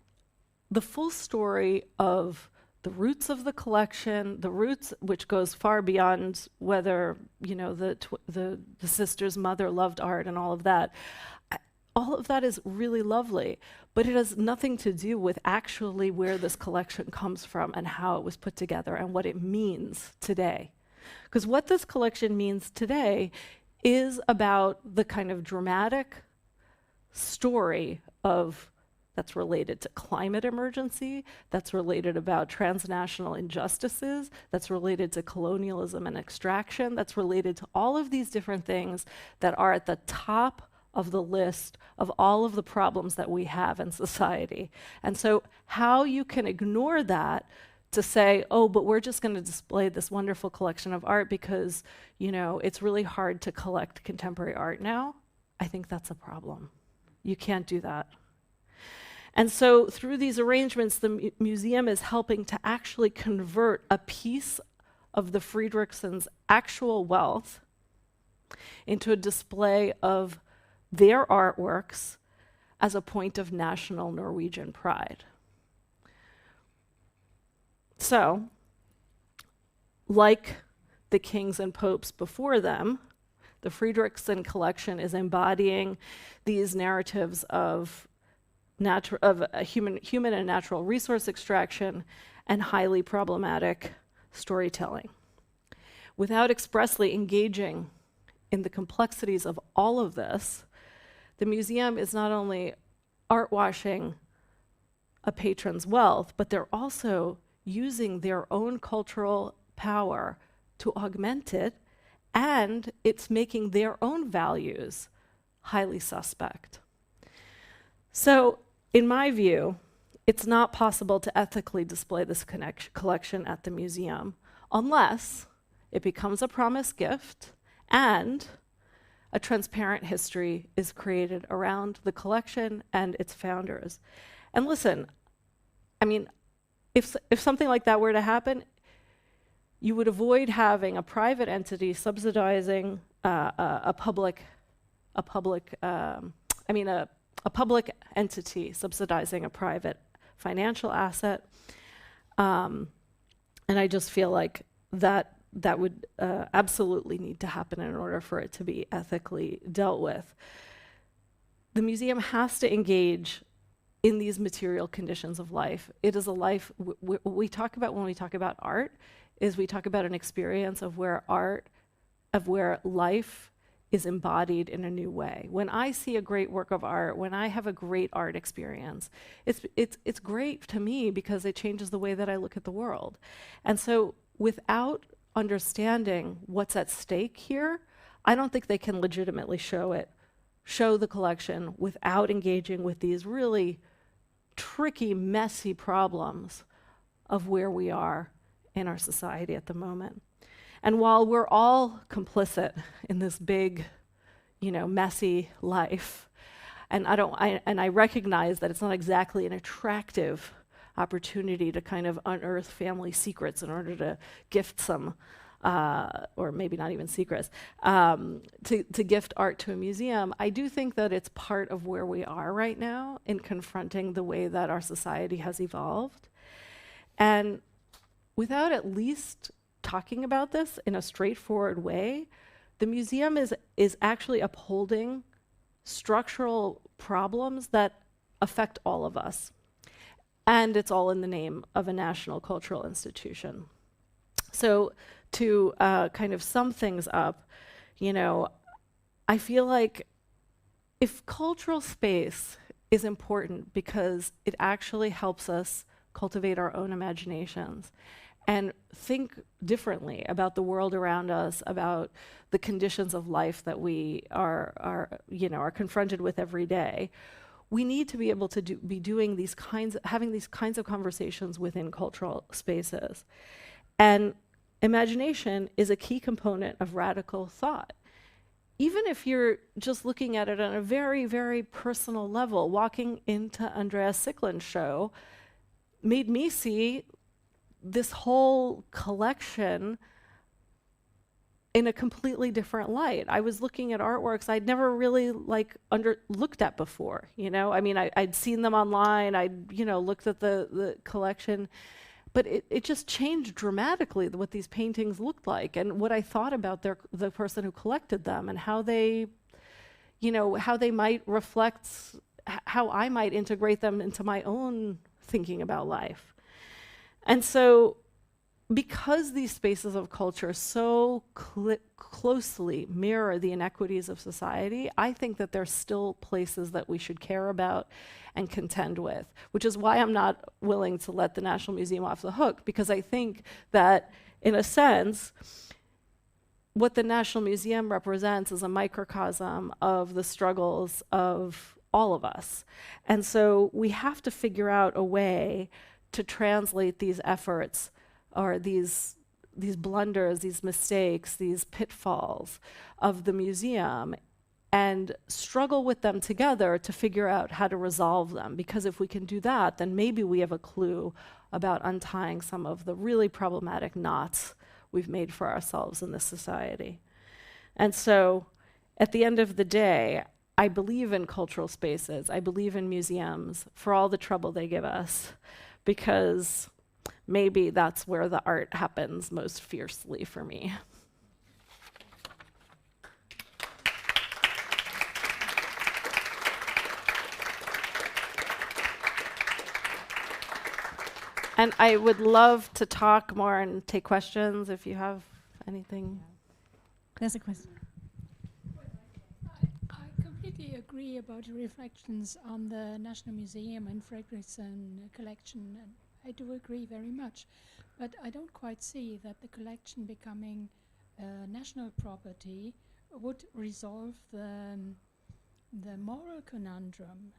the full story of the roots of the collection, the roots which goes far beyond whether, you know, the sister's mother loved art and all of that is really lovely, but it has nothing to do with actually where this collection comes from and how it was put together and what it means today. Because what this collection means today is about the kind of dramatic story of that's related to climate emergency, that's related about transnational injustices, that's related to colonialism and extraction, that's related to all of these different things that are at the top of the list of all of the problems that we have in society. And so how you can ignore that to say, oh, but we're just going to display this wonderful collection of art because, you know, it's really hard to collect contemporary art now, I think that's a problem. You can't do that. And so through these arrangements, the museum is helping to actually convert a piece of the Friedrichsen's actual wealth into a display of their artworks as a point of national Norwegian pride. So, like the kings and popes before them, the Friedrichsen collection is embodying these narratives of human and natural resource extraction and highly problematic storytelling. Without expressly engaging in the complexities of all of this, the museum is not only art washing a patron's wealth, but they're also using their own cultural power to augment it, and it's making their own values highly suspect. So, in my view, it's not possible to ethically display this collection at the museum unless it becomes a promised gift and a transparent history is created around the collection and its founders. And listen, I mean, if something like that were to happen, you would avoid having a private entity subsidizing a public entity subsidizing a private financial asset. And I just feel like that would absolutely need to happen in order for it to be ethically dealt with. The museum has to engage in these material conditions of life. It is a life, what we talk about when we talk about art, is we talk about an experience of where life is embodied in a new way. When I see a great work of art, when I have a great art experience, it's great to me because it changes the way that I look at the world. And so without understanding what's at stake here, I don't think they can legitimately show the collection without engaging with these really tricky, messy problems of where we are in our society at the moment. And while we're all complicit in this big, messy life, and I recognize that it's not exactly an attractive opportunity to kind of unearth family secrets in order to gift some, or maybe not even secrets, to gift art to a museum, I do think that it's part of where we are right now in confronting the way that our society has evolved. And without at least talking about this in a straightforward way, the museum is actually upholding structural problems that affect all of us. And it's all in the name of a national cultural institution. So to kind of sum things up, I feel like if cultural space is important because it actually helps us cultivate our own imaginations, and think differently about the world around us, about the conditions of life that we are confronted with every day. We need to be able to be doing having these kinds of conversations within cultural spaces. And imagination is a key component of radical thought. Even if you're just looking at it on a very, very personal level, walking into Andreas Sicklin's show made me see this whole collection in a completely different light. I was looking at artworks I'd never really looked at before, you know? I mean, I'd seen them online, I'd, looked at the collection, but it just changed dramatically what these paintings looked like and what I thought about the person who collected them and how they might reflect, how I might integrate them into my own thinking about life. And so, because these spaces of culture so closely mirror the inequities of society, I think that they're still places that we should care about and contend with, which is why I'm not willing to let the National Museum off the hook, because I think that, in a sense, what the National Museum represents is a microcosm of the struggles of all of us. And so we have to figure out a way to translate these efforts or these blunders, these mistakes, these pitfalls of the museum and struggle with them together to figure out how to resolve them. Because if we can do that, then maybe we have a clue about untying some of the really problematic knots we've made for ourselves in this society. And so, at the end of the day, I believe in cultural spaces. I believe in museums for all the trouble they give us, because maybe that's where the art happens most fiercely for me. And I would love to talk more and take questions if you have anything. There's a question. I completely agree about your reflections on the National Museum and Fredrickson collection. And I do agree very much. But I don't quite see that the collection becoming national property would resolve the moral conundrum,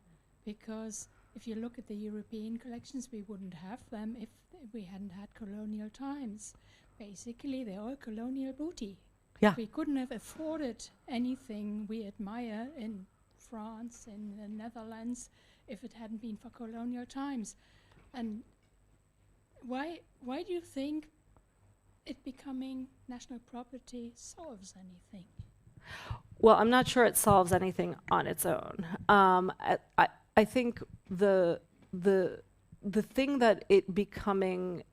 because if you look at the European collections, we wouldn't have them if we hadn't had colonial times. Basically, they're all colonial booty. Yeah. We couldn't have afforded anything we admire in France, in the Netherlands, if it hadn't been for colonial times. And why do you think it becoming national property solves anything? Well, I'm not sure it solves anything on its own. I think the thing that it becoming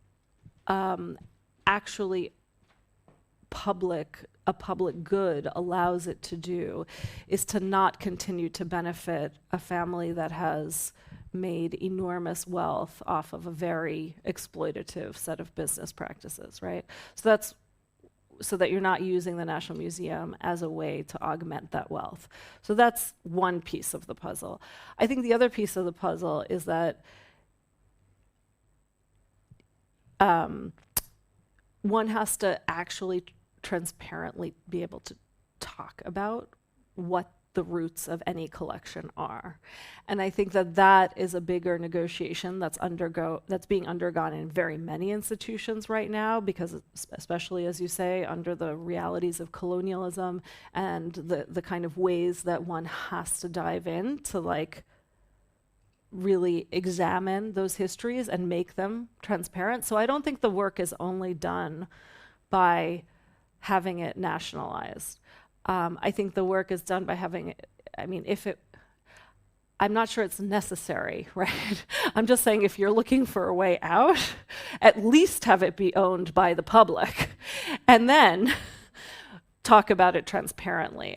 actually a public good allows it to do is to not continue to benefit a family that has made enormous wealth off of a very exploitative set of business practices, right? So that you're not using the National Museum as a way to augment that wealth. So that's one piece of the puzzle. I think the other piece of the puzzle is that one has to actually transparently be able to talk about what the roots of any collection are. And I think that is a bigger negotiation that's being undergone in very many institutions right now, because especially, as you say, under the realities of colonialism and the kind of ways that one has to dive in to really examine those histories and make them transparent. So I don't think the work is only done by having it nationalized. I think the work is done by having it, I'm not sure it's necessary, right? I'm just saying if you're looking for a way out, at least have it be owned by the public, and then talk about it transparently.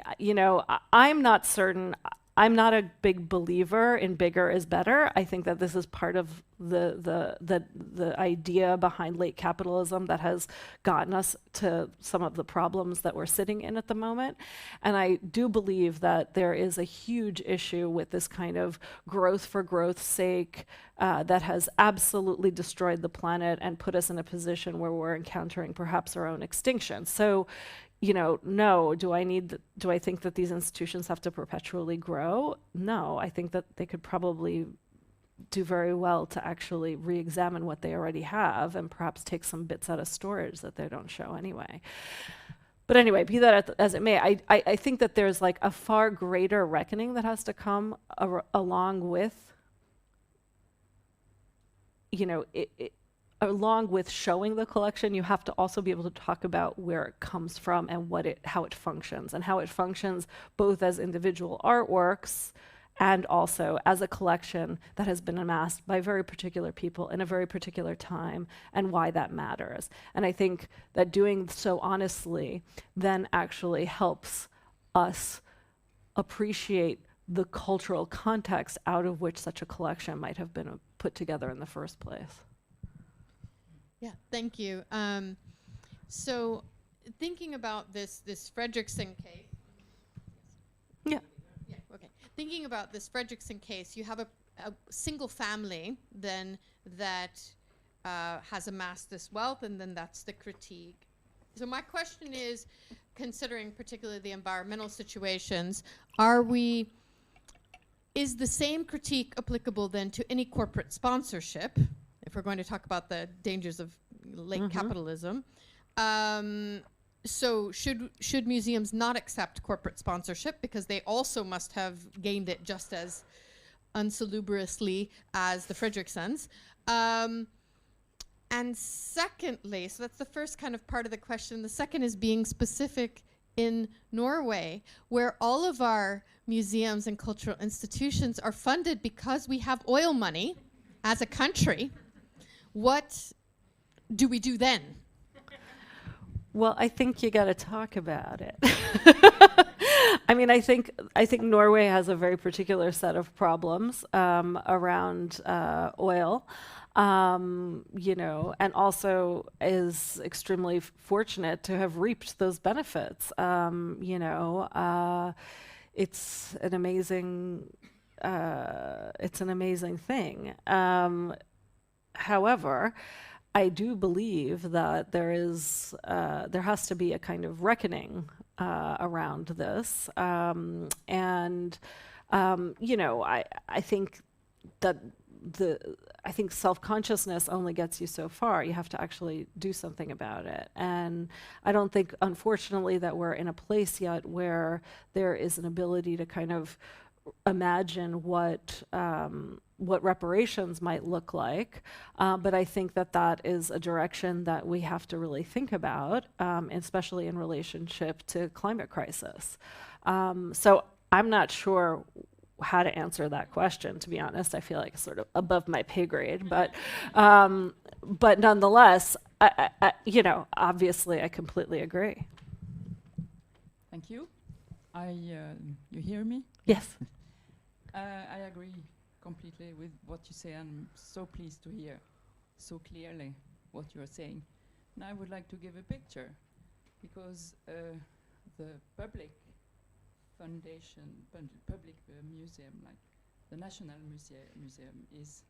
I'm not certain, I'm not a big believer in bigger is better. I think that this is part of the idea behind late capitalism that has gotten us to some of the problems that we're sitting in at the moment. And I do believe that there is a huge issue with this kind of growth for growth's sake that has absolutely destroyed the planet and put us in a position where we're encountering perhaps our own extinction. So, you know, no, do I think that these institutions have to perpetually grow? No, I think that they could probably do very well to actually re-examine what they already have and perhaps take some bits out of storage that they don't show anyway. But anyway, be that as it may, I think that there's like a far greater reckoning that has to come along with, you know, along with showing the collection. You have to also be able to talk about where it comes from and how it functions, and how it functions both as individual artworks and also as a collection that has been amassed by very particular people in a very particular time, and why that matters. And I think that doing so honestly then actually helps us appreciate the cultural context out of which such a collection might have been put together in the first place. Yeah, thank you. So thinking about this Fredrickson case. Yeah. Yeah, okay. Thinking about this Fredrickson case, you have a single family then that has amassed this wealth, and then that's the critique. So my question is, considering particularly the environmental situations, is the same critique applicable then to any corporate sponsorship, if we're going to talk about the dangers of late capitalism? So should museums not accept corporate sponsorship, because they also must have gained it just as unsalubrously as the Fredricksons? And secondly, so that's the first kind of part of the question. The second is being specific in Norway, where all of our museums and cultural institutions are funded because we have oil money as a country. What do we do then? Well, I think you got to talk about it. I mean, I think Norway has a very particular set of problems around oil, you know, and also is extremely fortunate to have reaped those benefits. You know, it's an amazing thing. However, I do believe that there has to be a kind of reckoning around this, and you know, I think that I think self-consciousness only gets you so far. You have to actually do something about it, and I don't think, unfortunately, that we're in a place yet where there is an ability to kind of imagine what reparations might look like, but I think that is a direction that we have to really think about, especially in relationship to climate crisis. So I'm not sure how to answer that question, to be honest. I feel like it's sort of above my pay grade, but nonetheless, I, you know, obviously I completely agree. Thank you. You hear me? Yes. I agree completely with what you say. I'm so pleased to hear so clearly what you're saying. And I would like to give a picture, because the public foundation, public museum, like the National Museum, is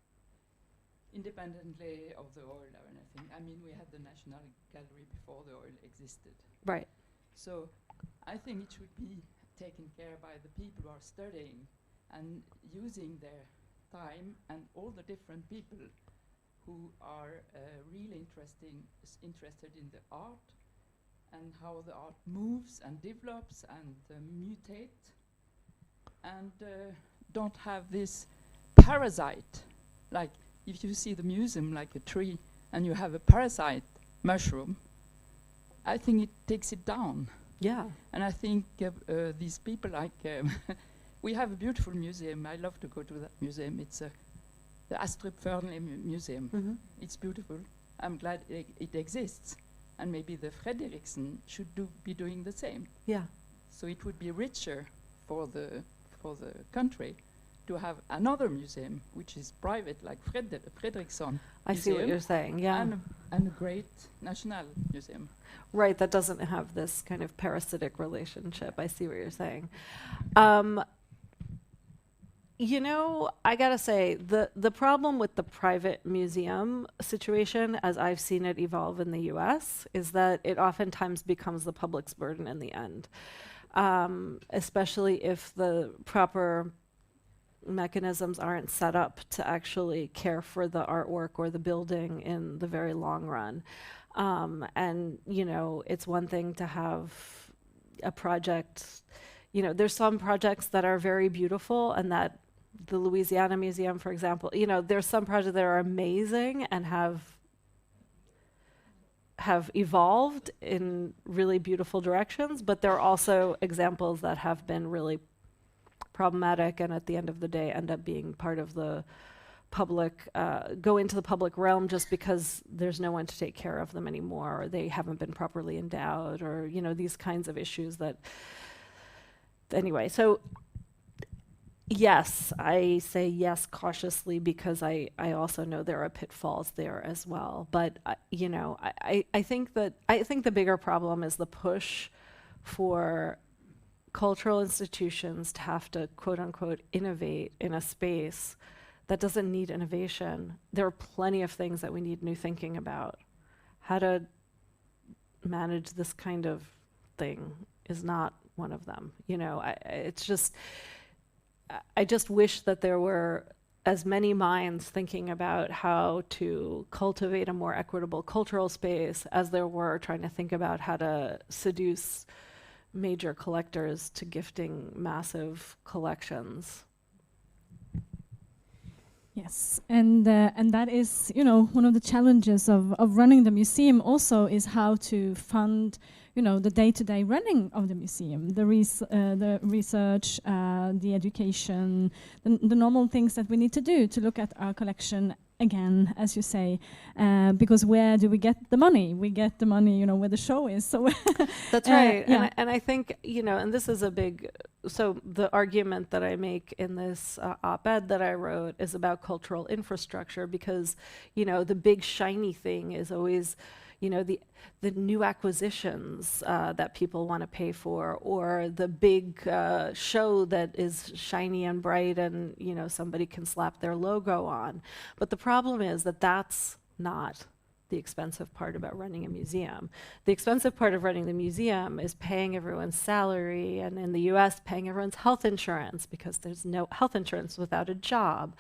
independently of the oil or anything. I mean, we had the National Gallery before the oil existed. Right. So I think it should be taken care by the people who are studying and using their time, and all the different people who are really interested in the art and how the art moves and develops and mutates, and don't have this parasite. Like if you see the museum like a tree and you have a parasite mushroom, I think it takes it down. Yeah. And I think these people, like we have a beautiful museum. I love to go to that museum. It's the Astrup Fearnley Museum. It's beautiful. I'm glad it exists. And maybe the Fredrickson should be doing the same. Yeah. So it would be richer for the for the country to have another museum, which is private, like Fredriksson I see what you're saying, yeah. and a great national museum. Right, that doesn't have this kind of parasitic relationship. I see what you're saying. You know, I gotta say, the problem with the private museum situation, as I've seen it evolve in the US, is that it oftentimes becomes the public's burden in the end, especially if the proper mechanisms aren't set up to actually care for the artwork or the building in the very long run. And, you know, it's one thing to have a project, you know, there's some projects that are very beautiful, and that the Louisiana Museum, for example, you know, there's some projects that are amazing and have evolved in really beautiful directions, but there are also examples that have been really problematic, and at the end of the day end up being part of the public, go into the public realm just because there's no one to take care of them anymore, or they haven't been properly endowed, or, you know, these kinds of issues that, anyway. So yes, I say yes cautiously because I also know there are pitfalls there as well. But you know, I think the bigger problem is the push for cultural institutions to have to, quote unquote, innovate in a space that doesn't need innovation. There are plenty of things that we need new thinking about. How to manage this kind of thing is not one of them. You know, I just wish that there were as many minds thinking about how to cultivate a more equitable cultural space as there were trying to think about how to seduce major collectors to gifting massive collections. Yes, and that is, you know, one of the challenges of running the museum also is how to fund, you know, the day-to-day running of the museum, the research, the education, the normal things that we need to do to look at our collection again, as you say, because where do we get the money? We get the money, you know, where the show is. So that's right. Yeah. And I think, you know, and this is a big, so the argument that I make in this op-ed that I wrote is about cultural infrastructure, because, you know, the big shiny thing is always, you know, the new acquisitions that people want to pay for, or the big show that is shiny and bright and, you know, somebody can slap their logo on. But the problem is that that's not the expensive part about running a museum. The expensive part of running the museum is paying everyone's salary, and in the US, paying everyone's health insurance, because there's no health insurance without a job.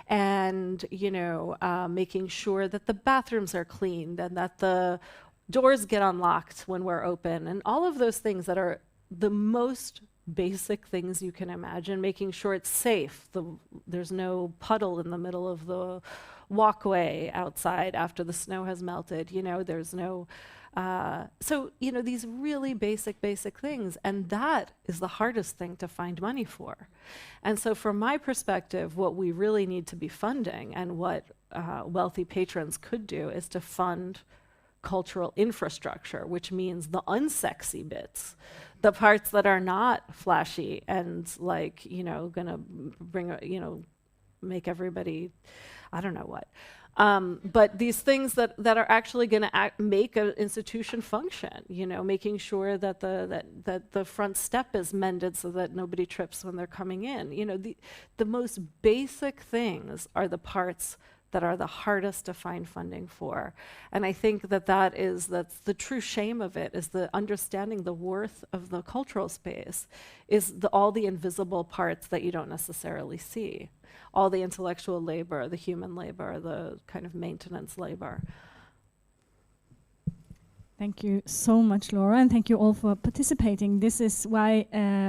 And, you know, making sure that the bathrooms are cleaned and that the doors get unlocked when we're open, and all of those things that are the most basic things you can imagine, making sure it's safe. There's no puddle in the middle of the walkway outside after the snow has melted, you know, there's no, so, you know, these really basic things, and that is the hardest thing to find money for. And so from my perspective, what we really need to be funding, and what wealthy patrons could do, is to fund cultural infrastructure, which means the unsexy bits, the parts that are not flashy and, like, you know, gonna bring, you know, make everybody, I don't know what. But these things that are actually going to make an institution function, you know, making sure that the front step is mended so that nobody trips when they're coming in. You know, the most basic things are the parts that are the hardest to find funding for. And I think that's the true shame of it, is the understanding the worth of the cultural space is all the invisible parts that you don't necessarily see. All the intellectual labor, the human labor, the kind of maintenance labor. Thank you so much, Laura, and thank you all for participating. This is why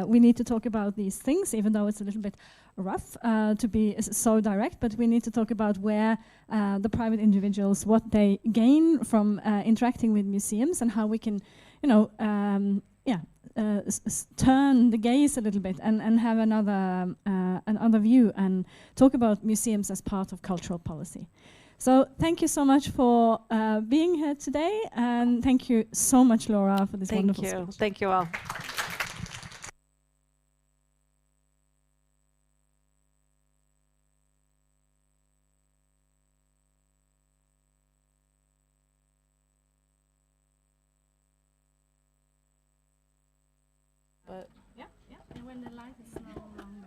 we need to talk about these things, even though it's a little bit rough to be so direct, but we need to talk about where the private individuals, what they gain from interacting with museums, and how we can, you know, turn the gaze a little bit and have another view and talk about museums as part of cultural policy. So thank you so much for being here today, and thank you so much, Laura, for this wonderful speech. Thank you. Thank you all. but Yeah, yeah. And when the light is no longer